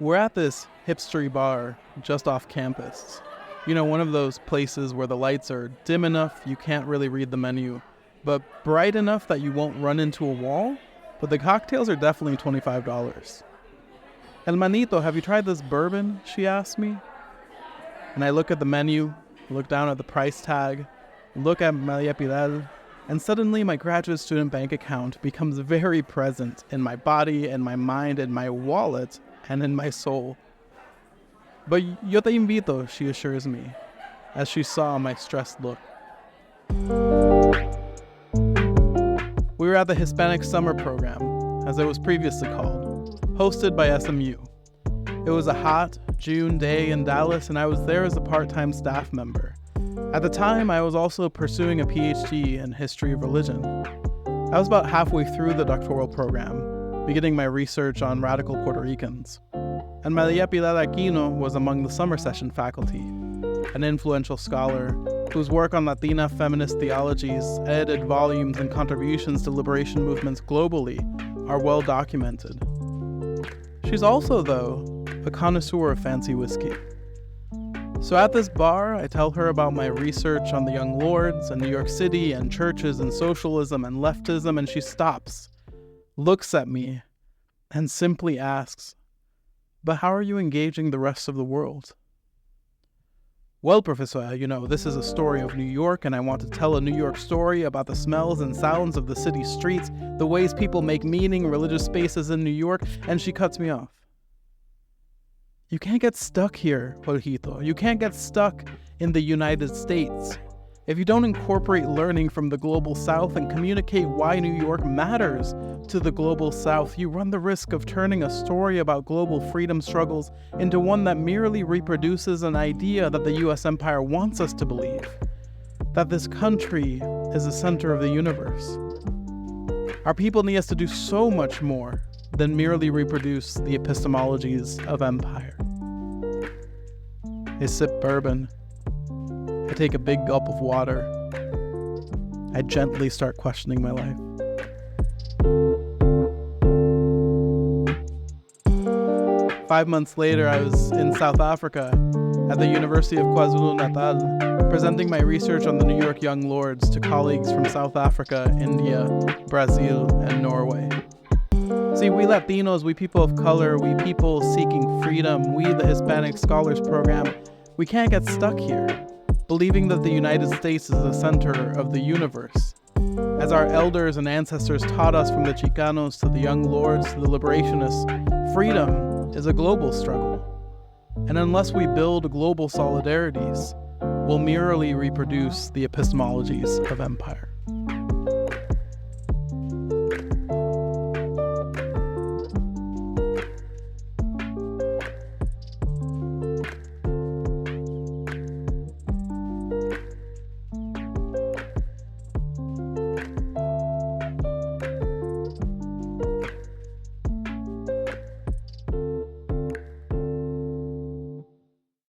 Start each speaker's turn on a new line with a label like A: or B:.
A: We're at this hipstery bar just off campus. You know, one of those places where the lights are dim enough you can't really read the menu, but bright enough that you won't run into a wall. But the cocktails are definitely $25. El manito, have you tried this bourbon? She asked me. And I look at the menu, look down at the price tag, look at Maria Pilar, and suddenly my graduate student bank account becomes very present in my body, in my mind, in my wallet, and in my soul. But yo te invito, she assures me, as she saw my stressed look. We were at the Hispanic Summer Program, as it was previously called, hosted by SMU. It was a hot June day in Dallas, and I was there as a part-time staff member. At the time, I was also pursuing a PhD in history of religion. I was about halfway through the doctoral program, beginning my research on radical Puerto Ricans. And Maria Pilar Aquino was among the summer session faculty, an influential scholar whose work on Latina feminist theologies, edited volumes, and contributions to liberation movements globally are well documented. She's also, though, a connoisseur of fancy whiskey. So at this bar, I tell her about my research on the Young Lords and New York City and churches and socialism and leftism, and she stops, looks at me, and simply asks, "But how are you engaging the rest of the world?" "Well, Professor, you know, this is a story of New York, and I want to tell a New York story about the smells and sounds of the city streets, the ways people make meaning, religious spaces in New York," and she cuts me off. "You can't get stuck here, Jorgito. You can't get stuck in the United States. If you don't incorporate learning from the global South and communicate why New York matters to the global South, you run the risk of turning a story about global freedom struggles into one that merely reproduces an idea that the US empire wants us to believe, that this country is the center of the universe. Our people need us to do so much more than merely reproduce the epistemologies of empire." I sip bourbon. I take a big gulp of water. I gently start questioning my life. 5 months later, I was in South Africa at the University of KwaZulu-Natal, presenting my research on the New York Young Lords to colleagues from South Africa, India, Brazil, and Norway. See, we Latinos, we people of color, we people seeking freedom, we the Hispanic Scholars Program, we can't get stuck here, believing that the United States is the center of the universe. As our elders and ancestors taught us, from the Chicanos to the Young Lords to the Liberationists, freedom is a global struggle. And unless we build global solidarities, we'll merely reproduce the epistemologies of empire.